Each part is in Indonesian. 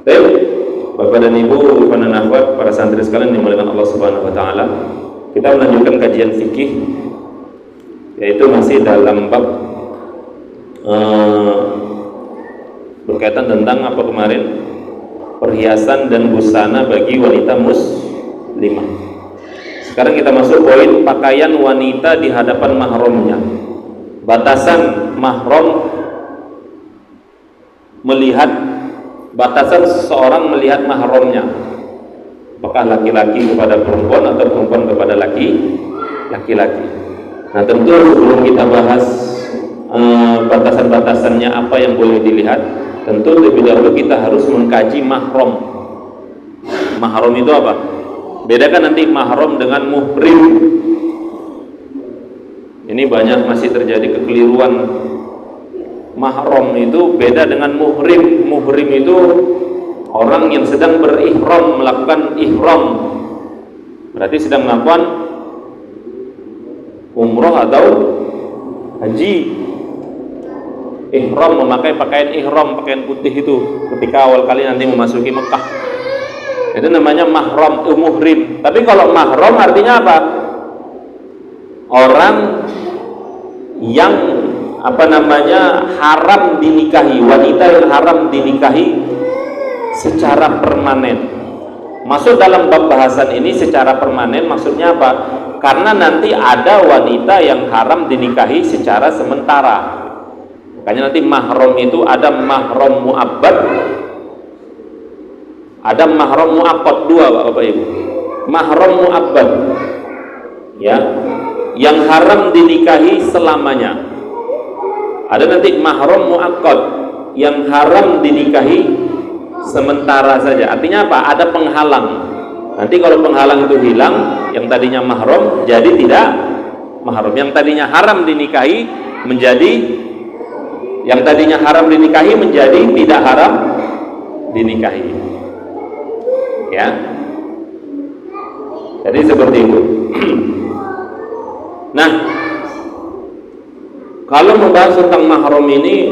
Baik, Bapak dan Ibu, Ikhwan dan Akhwat, para santri sekalian dimuliakan Allah Subhanahu wa taala. Kita melanjutkan kajian fikih, yaitu masih dalam bab berkaitan tentang apa kemarin? Perhiasan dan busana bagi wanita muslimah. Sekarang kita masuk poin pakaian wanita di hadapan mahramnya. Batasan mahram melihat, batasan seseorang melihat mahramnya, apakah laki-laki kepada perempuan atau perempuan kepada laki-laki. Nah, tentu sebelum kita bahas batasan-batasannya apa yang boleh dilihat, tentu lebih dahulu kita harus mengkaji mahram. Mahram itu apa? Bedakan nanti mahram dengan muhrim. Ini banyak masih terjadi kekeliruan. Mahram itu beda dengan muhrim. Muhrim itu orang yang sedang berihram, melakukan ihram, berarti sedang melakukan umroh atau haji. Ihram, memakai pakaian ihram, pakaian putih itu ketika awal kali nanti memasuki Mekah, itu namanya mahram, muhrim. Tapi kalau mahram artinya apa? Orang yang haram dinikahi, wanita yang haram dinikahi secara permanen. Masuk dalam bab bahasan ini secara permanen maksudnya apa? Karena nanti ada wanita yang haram dinikahi secara sementara. Makanya nanti mahram itu ada mahram mu'abbad, ada mahram mu'aqqad, dua Bapak Ibu. Mahram mu'abbad, ya, yang haram dinikahi selamanya. Ada nanti mahram mu'aqqad, yang haram dinikahi sementara saja. Artinya apa? Ada penghalang. Nanti kalau penghalang itu hilang, yang tadinya mahram jadi tidak mahram. Yang tadinya haram dinikahi menjadi, yang tadinya haram dinikahi menjadi tidak haram dinikahi. Ya. Jadi seperti itu. Nah, kalau membahas tentang mahram ini,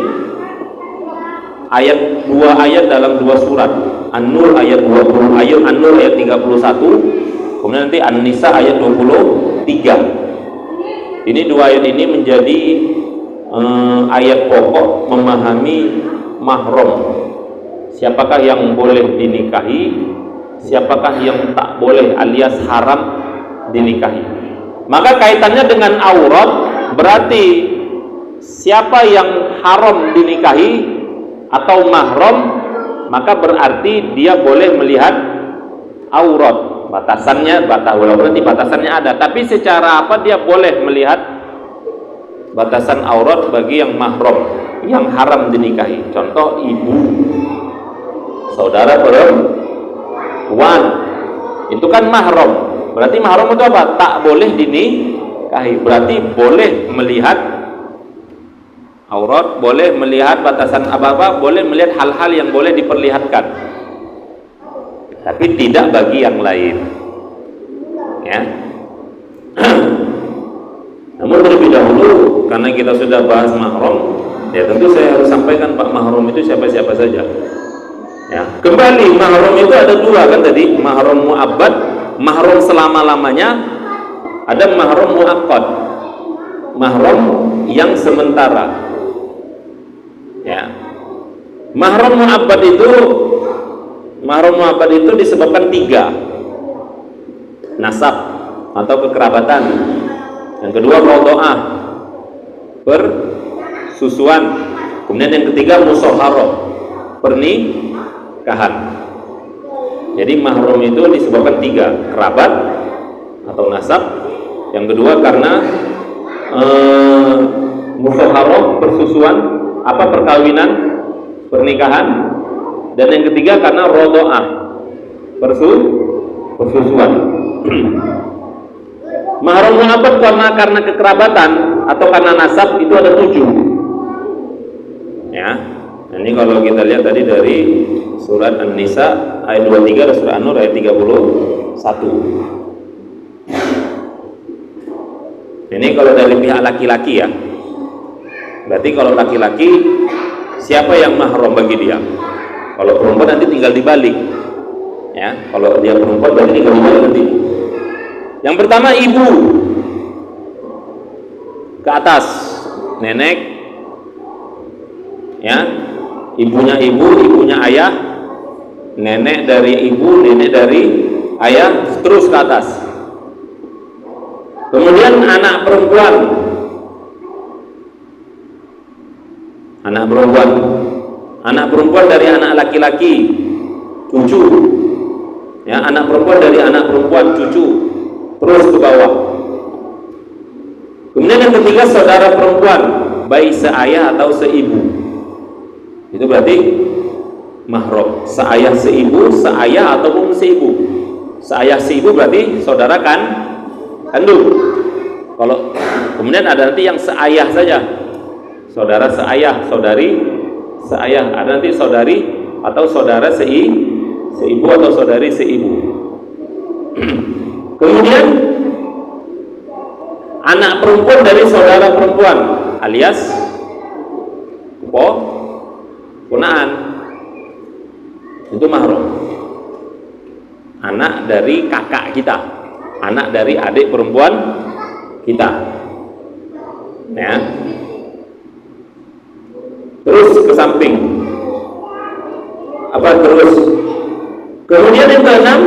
dua ayat dalam dua surat. An-Nur ayat 20, ayat An-Nur ayat 31, kemudian nanti An-Nisa ayat 23. Ini dua ayat ini menjadi ayat pokok memahami mahram. Siapakah yang boleh dinikahi, siapakah yang tak boleh alias haram dinikahi. Maka kaitannya dengan aurat, berarti siapa yang haram dinikahi atau mahram, maka berarti dia boleh melihat aurat. Batasannya, berarti batasannya ada, tapi secara apa dia boleh melihat batasan aurat bagi yang mahram, yang haram dinikahi. Contoh, ibu, saudara perempuan, itu kan mahram. Berarti mahram itu apa? Tak boleh dinikahi. Berarti boleh melihat aurat, boleh melihat batasan apa-apa, boleh melihat hal-hal yang boleh diperlihatkan, tapi tidak bagi yang lain, ya. Namun terlebih dahulu, karena kita sudah bahas mahram, ya tentu saya harus sampaikan Pak, mahram itu siapa-siapa saja. Ya, kembali mahram itu ada dua kan tadi, mahram mu'abbad, mahram selama-lamanya, ada mahram mu'aqqad, mahram yang sementara. Ya. Mahram mu'abbad itu disebabkan tiga: nasab atau kekerabatan, yang kedua radha'ah, persusuan, kemudian yang ketiga musyaharah, pernikahan. Jadi mahram itu disebabkan tiga: kerabat atau nasab, yang kedua karena musyaharah, persusuan, perkawinan, pernikahan, dan yang ketiga karena radha'ah, persusuan. Mahram mu'abbad karena kekerabatan atau karena nasab itu ada 7. Ya. Nah, ini kalau kita lihat tadi dari surat An-Nisa ayat 23 dan surat An-Nur ayat 31. Ini kalau dari pihak laki-laki ya. Berarti kalau laki-laki, siapa yang mahram bagi dia? Kalau perempuan nanti tinggal dibalik. Ya, kalau dia perempuan berarti tinggal dibalik nanti. Yang pertama ibu ke atas, nenek, ya, ibunya ibu, ibunya ayah, nenek dari ibu, nenek dari ayah, terus ke atas. Kemudian anak perempuan, anak perempuan dari anak laki-laki, cucu, ya, anak perempuan dari anak perempuan, cucu, terus ke bawah. Kemudian yang ketiga saudara perempuan, baik seayah atau seibu. Itu berarti mahram. Seayah seibu, seayah ataupun seibu. Seayah seibu berarti saudara kandung. Kalau kemudian ada nanti yang seayah saja, saudara seayah, saudari seayah. Ada nanti saudari atau saudara seibu atau saudari seibu. Kemudian anak perempuan dari saudara perempuan alias ponaan, itu mahram. Anak dari kakak kita, anak dari adik perempuan kita, ya. Terus ke samping apa terus. Kemudian yang keenam,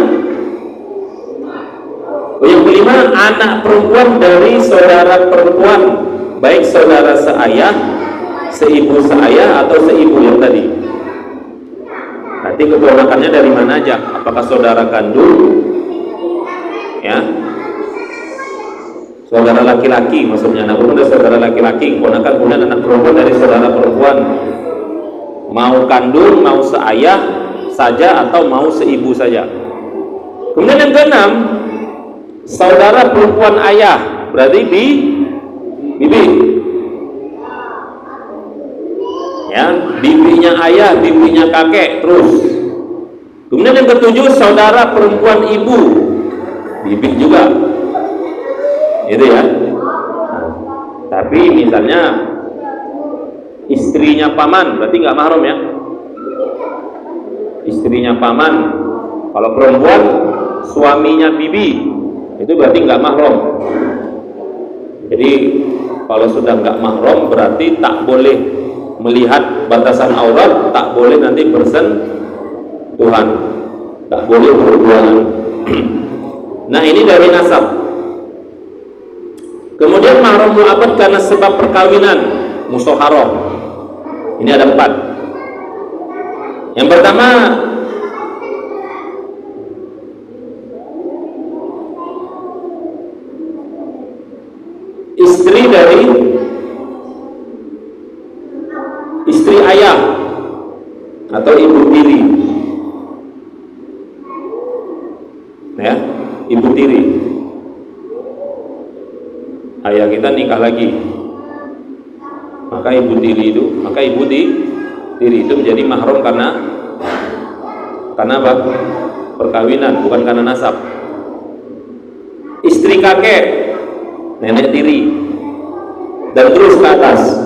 yang kelima, anak perempuan dari saudara perempuan, baik saudara seayah, seibu seayah atau seibu yang tadi. Nanti keponakannya dari mana aja? Apakah saudara kandung, ya, saudara laki-laki, maksudnya anak perempuan dari saudara laki-laki, keponakan, kemudian anak perempuan dari saudara perempuan, mau kandung, mau seayah saja atau mau seibu saja. Kemudian yang keenam, saudara perempuan ayah, berarti bibi, ya, bibinya ayah, bibinya kakek, terus. Kemudian yang ketujuh, saudara perempuan ibu, bibi juga, itu ya. Nah, tapi misalnya istrinya paman, berarti nggak mahram ya. Istrinya paman, kalau perempuan suaminya bibi, itu berarti nggak mahram. Jadi kalau sudah nggak mahram berarti tak boleh melihat batasan aurat, tak boleh nanti bersentuhan, tak boleh berhubungan. Nah ini dari nasab. Kemudian mahram mu'abbad karena sebab perkawinan, musyawarah. Ini ada 4. Yang pertama, istri dari istri ayah atau ibu tiri, ya, ibu tiri. Ayah kita nikah lagi, maka ibu tiri itu menjadi mahram karena apa? Perkawinan, bukan karena nasab. Istri kakek, nenek tiri, dan terus ke atas,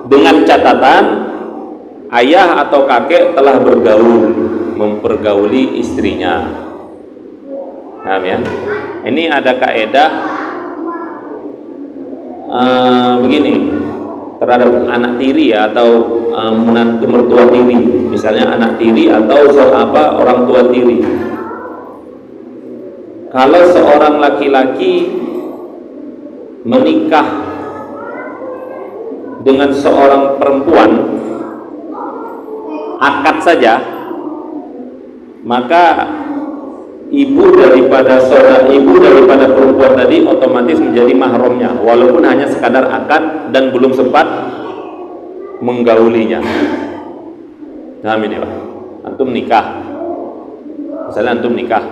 dengan catatan ayah atau kakek telah mempergauli istrinya. Paham ya? Ini ada kaedah begini terhadap anak tiri ya, atau menantu mertua tiri, misalnya anak tiri atau orang tua tiri. Kalau seorang laki-laki menikah dengan seorang perempuan akad saja, maka ibu daripada perempuan tadi otomatis menjadi mahramnya, walaupun hanya sekadar akad dan belum sempat menggaulinya. Nah ini Pak, antum nikah, misalnya antum nikah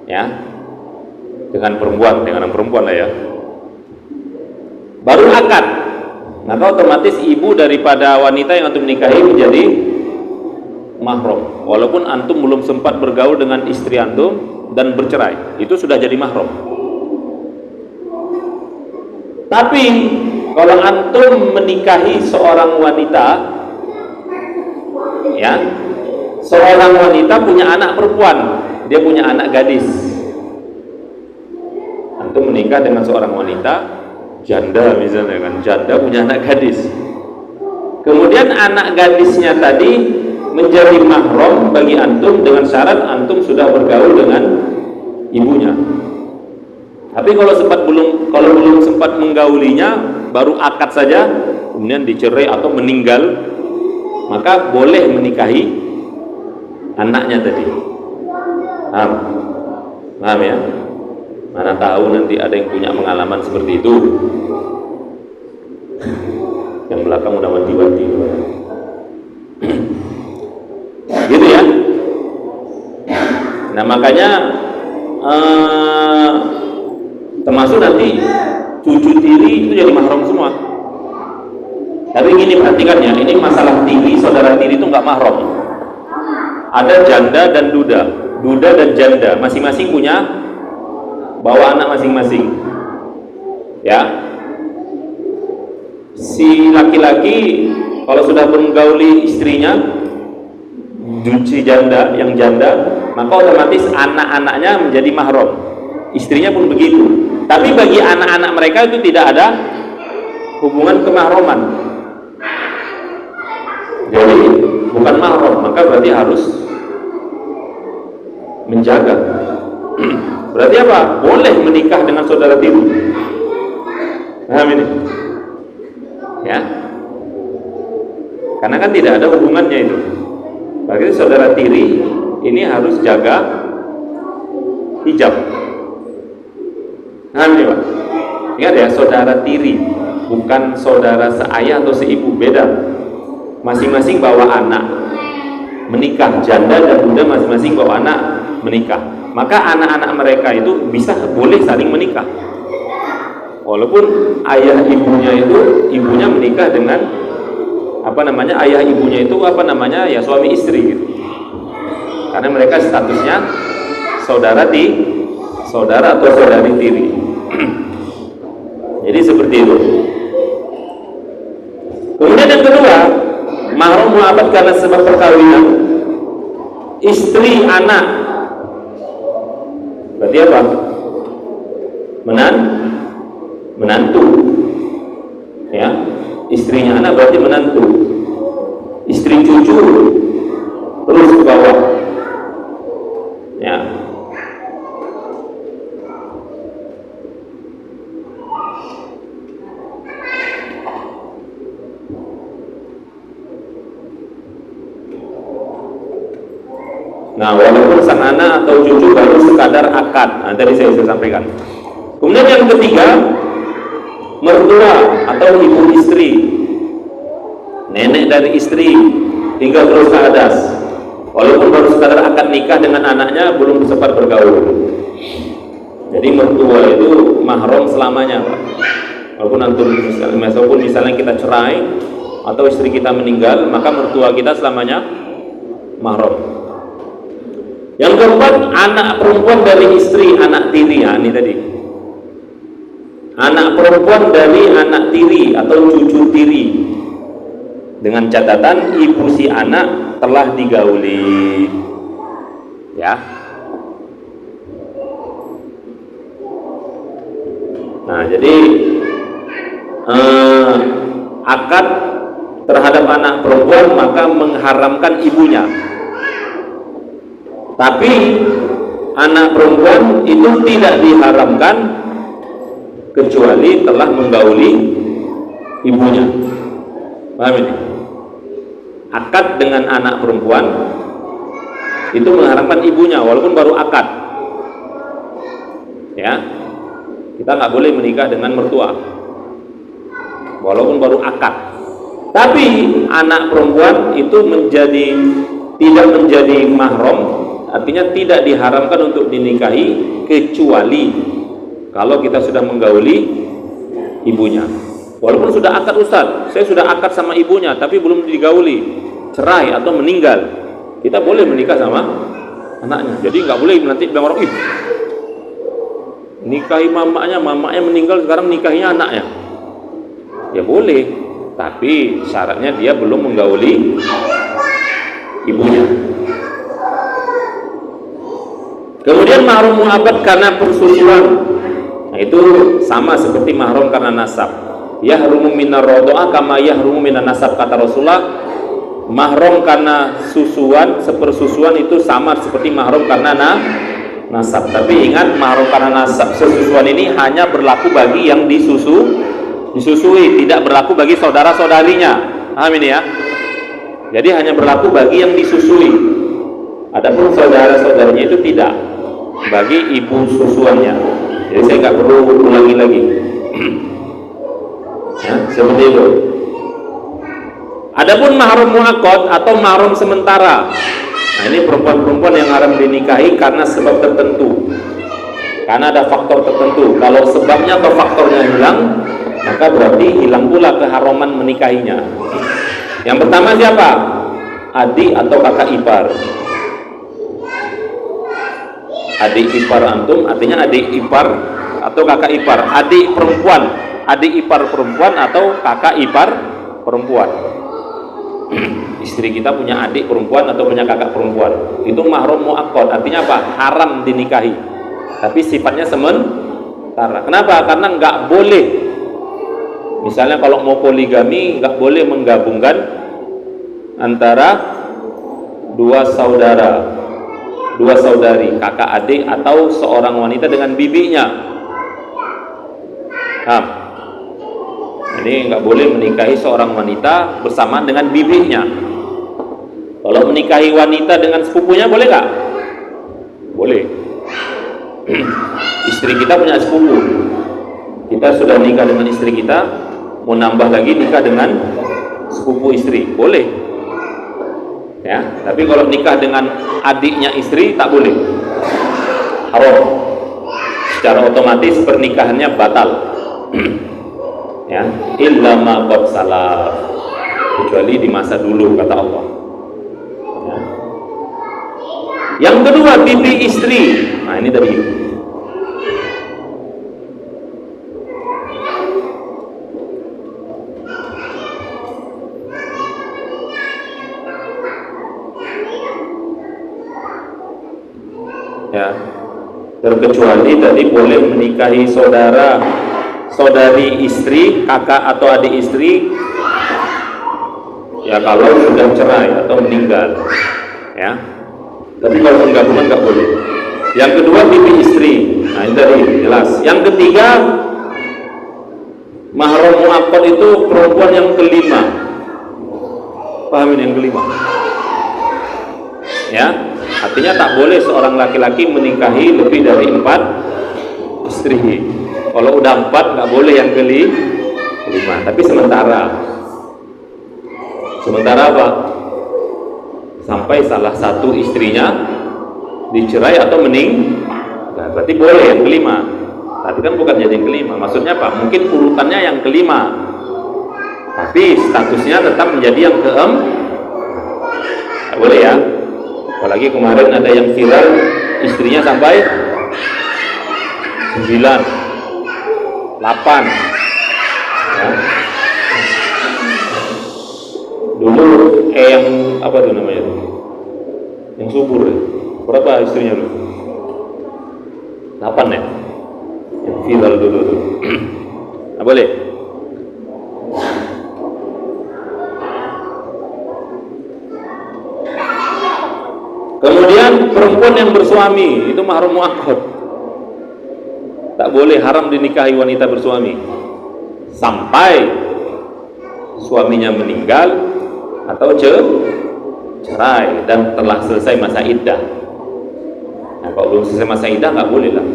ya dengan perempuan lah ya, baru akad, maka otomatis ibu daripada wanita yang antum nikahi menjadi mahram, walaupun antum belum sempat bergaul dengan istri antum dan bercerai, itu sudah jadi mahram. Tapi kalau antum menikahi seorang wanita, ya, seorang wanita punya anak perempuan, dia punya anak gadis. Antum menikah dengan seorang wanita janda misalnya kan, janda punya anak gadis. Kemudian anak gadisnya tadi menjadi mahram bagi antum dengan syarat antum sudah bergaul dengan ibunya. Tapi kalau belum sempat menggaulinya, baru akad saja, kemudian dicerai atau meninggal, maka boleh menikahi anaknya tadi. Paham ya? Mana tahu nanti ada yang punya pengalaman seperti itu. Yang belakang udah wanti-wanti. Gitu ya. Nah makanya termasuk nanti cucu tiri itu jadi mahram semua. Tapi gini perhatikan ya, ini masalah tiri, saudara tiri itu nggak mahram. Ada janda dan duda dan janda, masing-masing punya bawa anak masing-masing. Ya, si laki-laki kalau sudah menggauli istrinya, si janda, yang janda, maka otomatis anak-anaknya menjadi mahram. Istrinya pun begitu. Tapi bagi anak-anak mereka itu tidak ada hubungan kemahraman. Jadi bukan mahram, maka berarti harus menjaga. Berarti apa? Boleh menikah dengan saudara tiri. Paham ini? Ya. Karena kan tidak ada hubungannya itu. Berarti saudara tiri ini harus jaga hijab. Paham ini, Pak? Ingat ya, saudara tiri, bukan saudara seayah atau seibu, beda. Masing-masing bawa anak menikah, janda dan duda masing-masing bawa anak menikah. Maka anak-anak mereka itu boleh saling menikah. Walaupun ayah ibunya menikah dengan ayah ibunya itu ya suami istri gitu. Karena mereka statusnya saudara atau saudari tiri. Jadi seperti itu. Kemudian yang kedua, mahram mu'abbad karena sebab perkawinan, istri anak. Berarti apa? Menantu. Ya, istrinya anak berarti menantu. Istri cucu terus ke bawah. Ya. Nah, walaupun sang anak atau cucu baru sekadar akad, tadi saya sudah sampaikan. Kemudian yang ketiga, mertua atau ibu istri, nenek dari istri hingga terus ke atas. Walaupun baru sekadar akad nikah dengan anaknya, belum sempat bergaul. Jadi mertua itu mahram selamanya, Pak. Walaupun misalnya kita cerai atau istri kita meninggal, maka mertua kita selamanya mahram. Yang keempat, anak perempuan dari istri, anak tiri. Ya, ini tadi. Anak perempuan dari anak tiri atau cucu tiri. Dengan catatan ibu si anak telah digauli. Ya. Nah, jadi akad terhadap anak perempuan maka mengharamkan ibunya. Tapi anak perempuan itu tidak diharamkan kecuali telah menggauli ibunya. Paham ini? Akad dengan anak perempuan itu mengharamkan ibunya walaupun baru akad. Ya. Kita nggak boleh menikah dengan mertua walaupun baru akad. Tapi anak perempuan itu tidak menjadi mahram. Artinya tidak diharamkan untuk dinikahi kecuali kalau kita sudah menggauli ibunya. Walaupun sudah akad, Ustaz, saya sudah akad sama ibunya tapi belum digauli, cerai atau meninggal, kita boleh menikah sama anaknya. Jadi nggak boleh nanti bilang orang, nikahi mamanya meninggal sekarang nikahinya anaknya. Ya boleh, tapi syaratnya dia belum menggauli ibunya. Kemudian mahram mu'abbad karena persusuan. Nah, itu sama seperti mahram karena nasab. Yahrumu minar rodo'ah kama yahrumu minan nasab, kata Rasulullah. Mahram karena susuan, sepersusuan itu sama seperti mahram karena nasab. Tapi ingat, mahram karena nasab sesusuan ini hanya berlaku bagi yang disusui, tidak berlaku bagi saudara-saudarinya. Paham ini ya? Jadi hanya berlaku bagi yang disusui. Adapun saudara-saudaranya itu tidak, bagi ibu susuannya. Jadi saya nggak perlu ulangi lagi. Ya, seperti itu. Adapun mahram muaqqad atau mahram sementara. Nah, ini perempuan-perempuan yang haram dinikahi karena sebab tertentu. Karena ada faktor tertentu. Kalau sebabnya atau faktornya hilang, maka berarti hilang pula keharaman menikahinya. Yang pertama siapa? Adik atau kakak ipar. Adik ipar antum artinya adik ipar atau kakak ipar. Adik perempuan, adik ipar perempuan atau kakak ipar perempuan. Istri kita punya adik perempuan atau punya kakak perempuan, itu mahram muaqqad, artinya apa? Haram dinikahi, tapi sifatnya sementara. Kenapa? Karena nggak boleh, misalnya kalau mau poligami, nggak boleh menggabungkan antara dua saudara, dua saudari, kakak adik atau seorang wanita dengan bibinya. Ini nggak boleh menikahi seorang wanita bersamaan dengan bibinya. Kalau menikahi wanita dengan sepupunya boleh nggak? Boleh. Istri kita punya sepupu, kita sudah nikah dengan istri kita, mau nambah lagi nikah dengan sepupu istri, boleh. Ya, tapi kalau nikah dengan adiknya istri tak boleh, haram. Secara otomatis pernikahannya batal. Ya, illa ma qad salaf, kecuali di masa dulu, kata Allah. Ya. Yang kedua, bibi istri. Nah, ini tadi. Ya, terkecuali tadi boleh menikahi saudara, saudari istri, kakak atau adik istri, ya kalau sudah cerai atau meninggal, ya. Tapi kalau penggabungan nggak boleh. Yang kedua, bibi istri. Nah, ini tadi jelas. Yang ketiga, mahram muaqqad itu perempuan yang kelima. Pahamin yang kelima? Ya, artinya tak boleh seorang laki-laki menikahi lebih dari 4 istri. Kalau udah 4 nggak boleh yang kelima, tapi sementara apa? Sampai salah satu istrinya dicerai atau meninggal, berarti boleh yang kelima. Tapi kan bukan jadi yang kelima. Maksudnya apa? Mungkin urutannya yang kelima, tapi statusnya tetap menjadi yang nggak boleh ya. Apalagi kemarin ada yang viral, istrinya sampai 9, 8 ya. Dulu yang apa tuh namanya, yang subur ya? Berapa istrinya lu? 8 ya, yang viral dulu tuh. Nah, boleh. Kemudian perempuan yang bersuami itu mahram muaqqad, tak boleh, haram dinikahi wanita bersuami sampai suaminya meninggal atau cerai dan telah selesai masa iddah. Nah, kalau belum selesai masa iddah nggak boleh lah.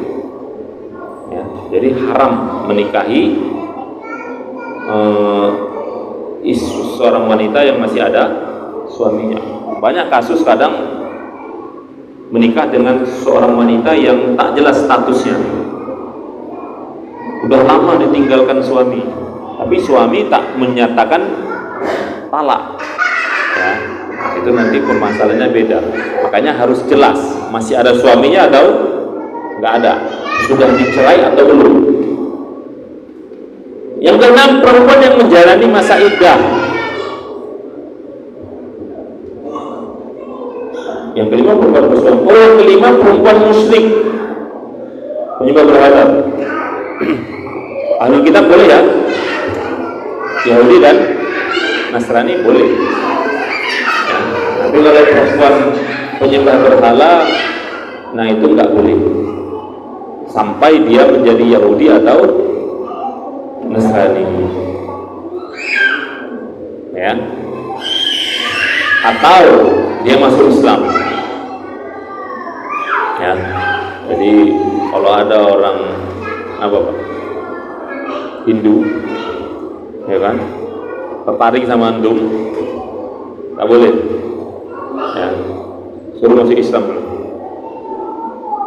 Ya, jadi haram menikahi seorang wanita yang masih ada suaminya. Banyak kasus kadang menikah dengan seorang wanita yang tak jelas statusnya, udah lama ditinggalkan suami, tapi suami tak menyatakan talak, ya, itu nanti permasalahannya beda. Makanya harus jelas masih ada suaminya atau nggak ada, sudah dicerai atau belum. Yang keenam, perempuan yang menjalani masa iddah. Yang Yang kelima perempuan bersuami. Oh, yang kelima perempuan musyrik, penyembah berhala. Ahlul kitab boleh ya, Yahudi dan Nasrani boleh. Tapi kalau perempuan penyembah berhala, nah itu nggak boleh sampai dia menjadi Yahudi atau Nasrani, ya, atau dia masuk Islam, ya. Jadi kalau ada orang apa Pak? Hindu, ya kan, tertarik sama antum, nggak boleh, ya, suruh masuk Islam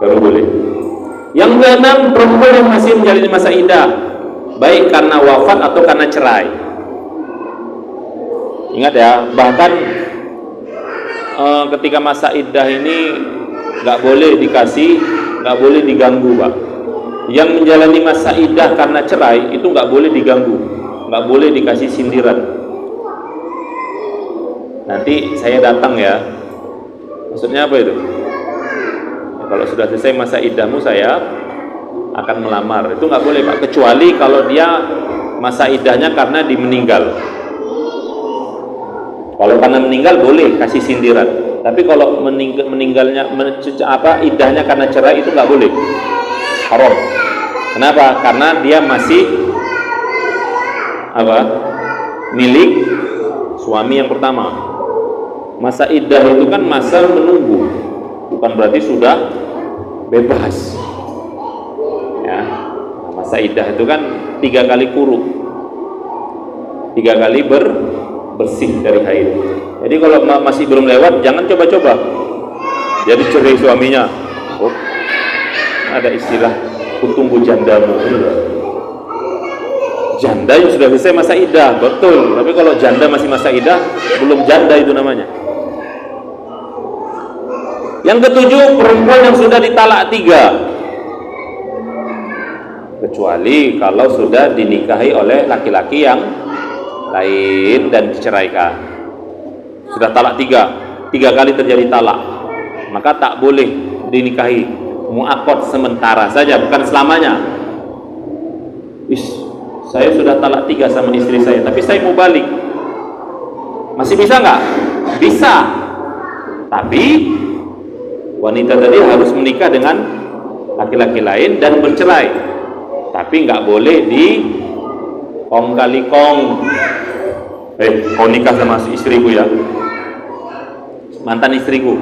baru boleh. Yang keenam, perempuan yang masih menjalani masa iddah, baik karena wafat atau karena cerai. Ingat ya, bahkan ketika masa iddah ini nggak boleh dikasih, nggak boleh diganggu, Pak. Yang menjalani masa iddah karena cerai itu nggak boleh diganggu, nggak boleh dikasih sindiran. Nanti saya datang ya, maksudnya apa itu? Ya, kalau sudah selesai masa iddahmu saya akan melamar, itu nggak boleh Pak, kecuali kalau dia masa iddahnya karena meninggal. Kalau karena meninggal boleh kasih sindiran, tapi kalau meninggalnya iddahnya karena cerai itu nggak boleh, haram. Kenapa? Karena dia masih milik suami yang pertama. Masa iddah itu kan masa menunggu, bukan berarti sudah bebas, ya. Masa iddah itu kan 3 kali kuruk, 3 kali bersih dari haid. Jadi kalau masih belum lewat, jangan coba-coba jadi cerai suaminya. Oh, ada istilah kutunggu jandamu. Janda yang sudah selesai masa iddah, betul. Tapi kalau janda masih masa iddah, belum janda itu namanya. Yang ketujuh, perempuan yang sudah ditalak 3, kecuali kalau sudah dinikahi oleh laki-laki yang lain dan diceraikan. Sudah talak 3 kali terjadi talak, maka tak boleh dinikahi, mu'aqad sementara saja, bukan selamanya. Saya sudah talak 3 sama istri saya, tapi saya mau balik, masih bisa nggak? Bisa, tapi wanita tadi harus menikah dengan laki-laki lain dan bercerai, tapi nggak boleh di kong kali kong. Kau nikah sama istriku ya, mantan istriku,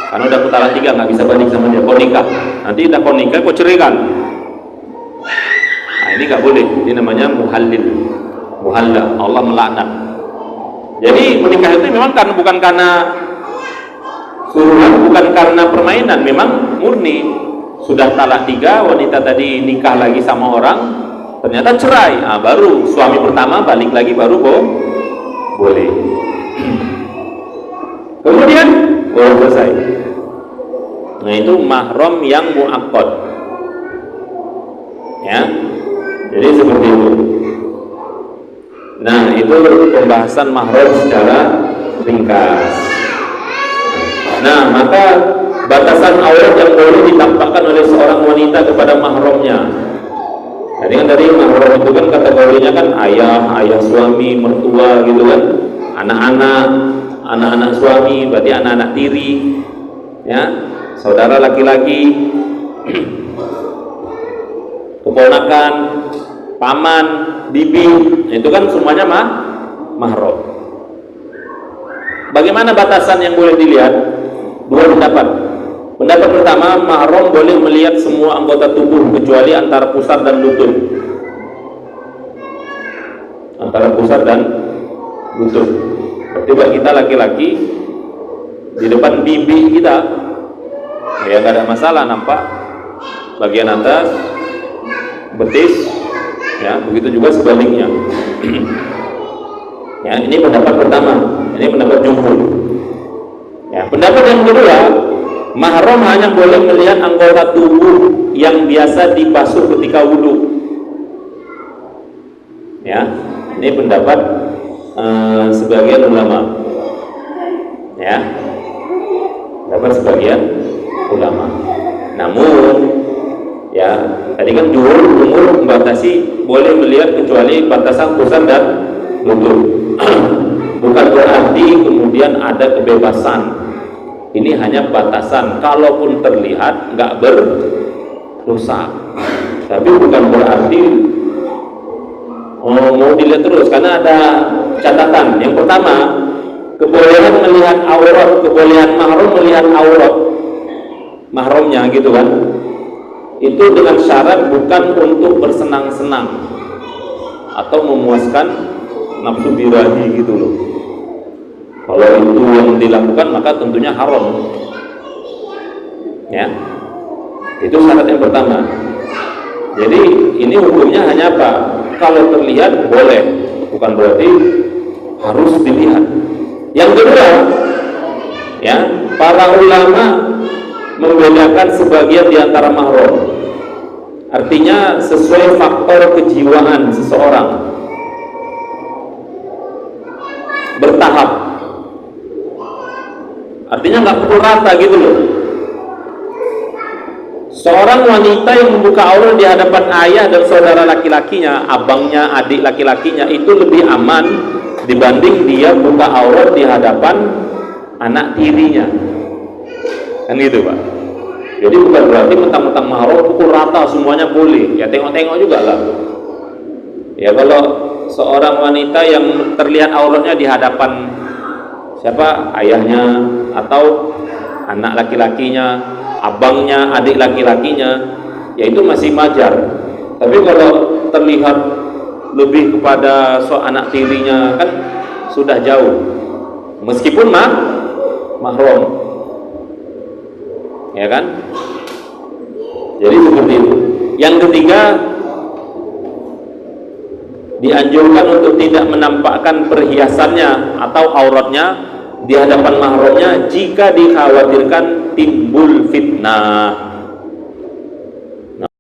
karena udah aku talak 3 nggak bisa balik sama dia. Kau nikah, nanti udah kau nikah kau ceraikan. Nah, ini nggak boleh. Ini namanya muhallil, muhalla. Allah melaknat. Jadi menikah itu memang bukan karena suruhan, bukan karena permainan, memang murni. Sudah talak 3, wanita tadi nikah lagi sama orang, ternyata cerai, baru suami pertama balik lagi, baru boleh. Kemudian selesai. Nah, itu mahram yang mu'aqqad, ya. Jadi seperti itu. Nah, itu pembahasan mahram secara ringkas. Nah, maka batasan aurat yang boleh ditampakkan oleh seorang wanita kepada mahramnya. Jadi kan dari mahram itu kan kategorinya kan ayah suami, mertua gitu kan, anak-anak suami, berarti anak-anak tiri, ya, saudara laki-laki, keponakan, paman, bibi, itu kan semuanya mahram. Bagaimana batasan yang boleh dilihat? 2 pendapat. Pendapat pertama, mahram boleh melihat semua anggota tubuh kecuali antara pusar dan lutut. Antara pusar dan lutut. Berarti kita laki-laki di depan bibi kita, ya nggak ada masalah, nampak bagian atas betis, ya, begitu juga sebaliknya. Ya, ini pendapat pertama, ini pendapat jumhur. Ya, pendapat yang kedua, mahram hanya boleh melihat anggota tubuh yang biasa dibasuh ketika wudhu. Ya, ini pendapat sebagian ulama. Ya, dapat sebagian ulama. Namun ya tadi kan jumhur membatasi boleh melihat kecuali batasan pusat dan lutut. Bukan berarti kemudian ada kebebasan. Ini hanya batasan. Kalaupun terlihat nggak berdosa, tapi bukan berarti mau dilihat terus, karena ada catatan. Yang pertama, kebolehan melihat aurat, kebolehan mahram melihat aurat mahramnya gitu kan, itu dengan syarat bukan untuk bersenang-senang atau memuaskan nafsu birahi gitu loh. Kalau itu yang dilakukan maka tentunya haram ya. Itu syarat yang pertama. Jadi ini hukumnya hanya apa? Kalau terlihat boleh, bukan berarti harus dilihat. Yang kedua ya, para ulama membedakan sebagian di antara mahram. Artinya sesuai faktor kejiwaan seseorang, bertahap. Artinya nggak pukul rata gitu loh. Seorang wanita yang membuka aurat di hadapan ayah dan saudara laki-lakinya, abangnya, adik laki-lakinya, itu lebih aman dibanding dia buka aurat di hadapan anak tirinya. Kan gitu Pak. Jadi bukan berarti mentang-mentang mahram pukul rata semuanya boleh. Ya tengok-tengok juga lah. Ya kalau seorang wanita yang terlihat auratnya di hadapan siapa? Ayahnya atau anak laki-lakinya, abangnya, adik laki-lakinya, ya itu masih wajar. Tapi kalau terlihat lebih kepada anak tirinya kan sudah jauh. Meskipun mahram. Ya kan? Jadi seperti itu. Yang ketiga, dianjurkan untuk tidak menampakkan perhiasannya atau auratnya di hadapan mahramnya jika dikhawatirkan timbul fitnah.